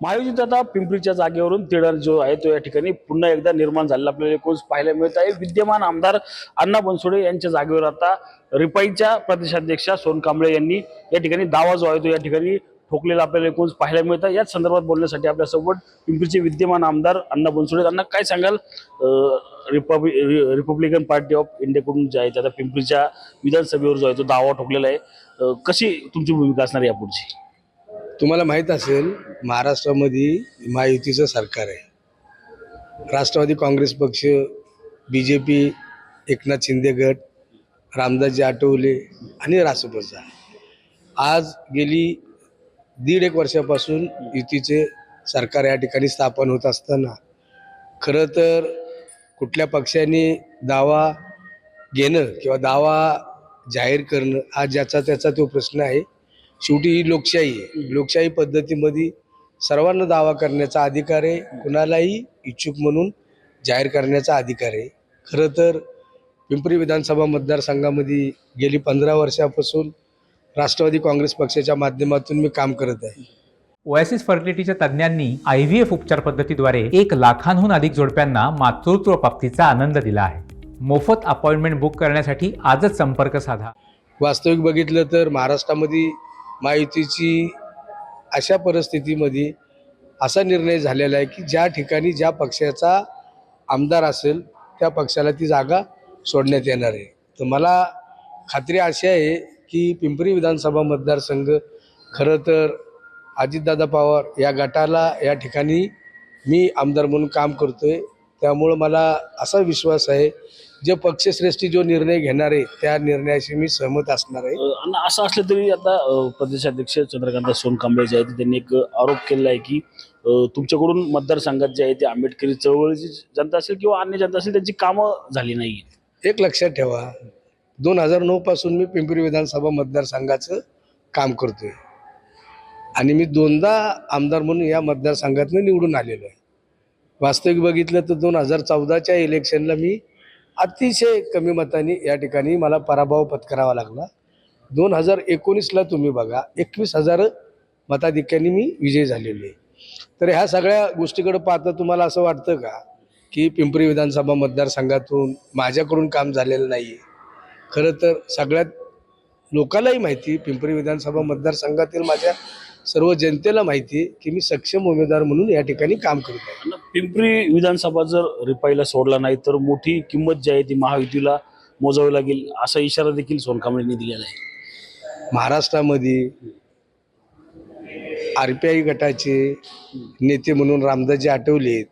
महायुतीत आता पिंपरीच्या जागेवरून तिढा जो आहे तो या ठिकाणी पुन्हा एकदा निर्माण झालेला आपल्याला एकूणच पाहायला मिळत आहे। विद्यमान आमदार अण्णा बनसोडे यांच्या जागेवर आता रिपाईच्या प्रदेशाध्यक्षा सोन कांबळे यांनी या ठिकाणी दावा जो आहे तो या ठिकाणी ठोकलेला आपल्याला एकूणच पाहायला मिळतं। याच संदर्भात बोलण्यासाठी आपल्यासोबत पिंपरीचे विद्यमान आमदार अण्णा बनसोडे यांना काय सांगाल? रिपब्लिकन पार्टी ऑफ इंडियाकडून जे आहे ते आता पिंपरीच्या विधानसभेवर जो आहे तो दावा ठोकलेला आहे, कशी तुमची भूमिका असणार यापुढची? तुम्हाला माहीत असेल, महाराष्ट्रामध्ये महायुतीचं सरकार आहे। राष्ट्रवादी काँग्रेस पक्ष, BJP, एकनाथ शिंदे गट, रामदासजी आठवले आणि रासपचा आज गेली 1.5 वर्षापासून युतीचे सरकार या ठिकाणी स्थापन होत असताना खरं तर कुठल्या पक्षाने दावा घेणं किंवा दावा जाहीर करणं हा ज्याचा त्याचा तो प्रश्न आहे। शेवटी ही लोकशाही आहे। लोकशाही पद्धतीमध्ये सर्वांना दावा करण्याचा अधिकार आहे, कुणालाही इच्छुक म्हणून जाहीर करण्याचा अधिकार आहे। खरं तर पिंपरी विधानसभा मतदारसंघामध्ये गेली 15 वर्षापासून राष्ट्रवादी काँग्रेस पक्षाच्या माध्यमातून मी काम करत आहे। ओएसिस फर्टिलिटीच्या तज्ज्ञांनी IVF उपचार पद्धतीद्वारे 1 लाखांहून अधिक जोडप्यांना मातृत्व प्राप्तीचा आनंद दिला आहे। मोफत अपॉइंटमेंट बुक करण्यासाठी आजच संपर्क साधा। वास्तविक बघितलं तर महाराष्ट्रामध्ये महायुतीची अशा परिस्थितीमध्ये असा निर्णय झालेला आहे की ज्या ठिकाणी ज्या पक्षाचा आमदार असेल त्या पक्षाला ती जागा सोडण्यात येणार आहे। तर मला खात्री अशी आहे की पिंपरी विधानसभा मतदारसंघ खरं तर अजितदादा पवार या गटाला या ठिकाणी मी आमदार म्हणून काम करतोय। त्यामुळं मला असा विश्वास आहे जे पक्षश्रेष्ठी जो निर्णय घेणार आहे त्या निर्णयाशी मी सहमत असणार आहे। आणि असं असलं तरी आता प्रदेशाध्यक्ष चंद्रकांत सोनकांबळे जे आहेत त्यांनी एक आरोप केला आहे की तुमच्याकडून मतदारसंघात जे आहे ते आंबेडकरी चळवळीची जनता असेल किंवा अन्य जनता असेल त्यांची कामं झाली नाही। एक लक्षात ठेवा, 2009 पासून मी पिंपरी विधानसभा मतदारसंघाचं काम करतोय आणि मी 2दा आमदार म्हणून या मतदारसंघातून निवडून आलेलो आहे। वास्तविक बघितलं तर 2014च्या इलेक्शनला मी अतिशय कमी मतांनी या ठिकाणी मला पराभव पत्करावा लागला। 2019ला तुम्ही बघा 21,000 मताधिक्यांनी मी विजयी झालेलो आहे। तर ह्या सगळ्या गोष्टीकडे पाहता तुम्हाला असं वाटतं का की पिंपरी विधानसभा मतदारसंघातून माझ्याकडून काम झालेलं नाही आहे? खरं तर सगळ्यात लोकांनाही माहिती, पिंपरी विधानसभा मतदारसंघातील माझ्या सर्व जनतेला माहिती आहे की मी सक्षम उमेदवार म्हणून या ठिकाणी काम करत आहे। पिंपरी विधानसभा जर रिपाईला सोडला नाही तर मोठी किंमत जी आहे ती महायुतीला मोजावी लागेल असा इशारा देखील सोनकांबळेंनी दिलेला आहे। महाराष्ट्रामध्ये RPI गटाचे नेते म्हणून रामदासजी आठवले आहेत,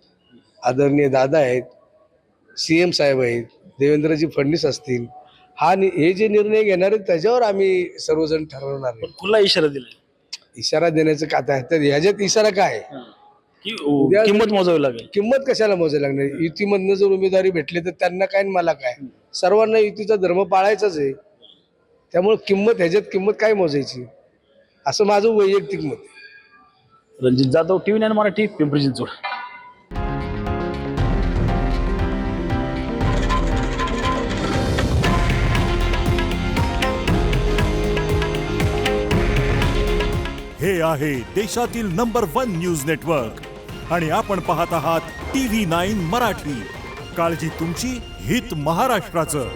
आदरणीय दादा आहेत, CM साहेब आहेत, देवेंद्रजी फडणवीस असतील, हे जे निर्णय घेणार आहेत त्याच्यावर आम्ही सर्वजण ठरवणार आहे। कुठला इशारा दिला? इशारा देण्याचं काय आहे तर ह्याच्यात इशारा काय की किंमत मोजावी लागेल? किंमत कशाला मोजायला लागणार? युतीमधनं जर उमेदवारी भेटली तर त्यांना काय मला काय, सर्वांना युतीचा धर्म पाळायचाच आहे। त्यामुळे ह्याच्यात किंमत काय मोजायची असं माझं वैयक्तिक मत आहे। रणजित जाधव, TV9 मराठी, पिंपरी चिंचवड। हे आहे देशातील नंबर 1 न्यूज नेटवर्क आणि आपण पाहत आहात TV9 मराठी। काळजी तुमची, हित महाराष्ट्राचं।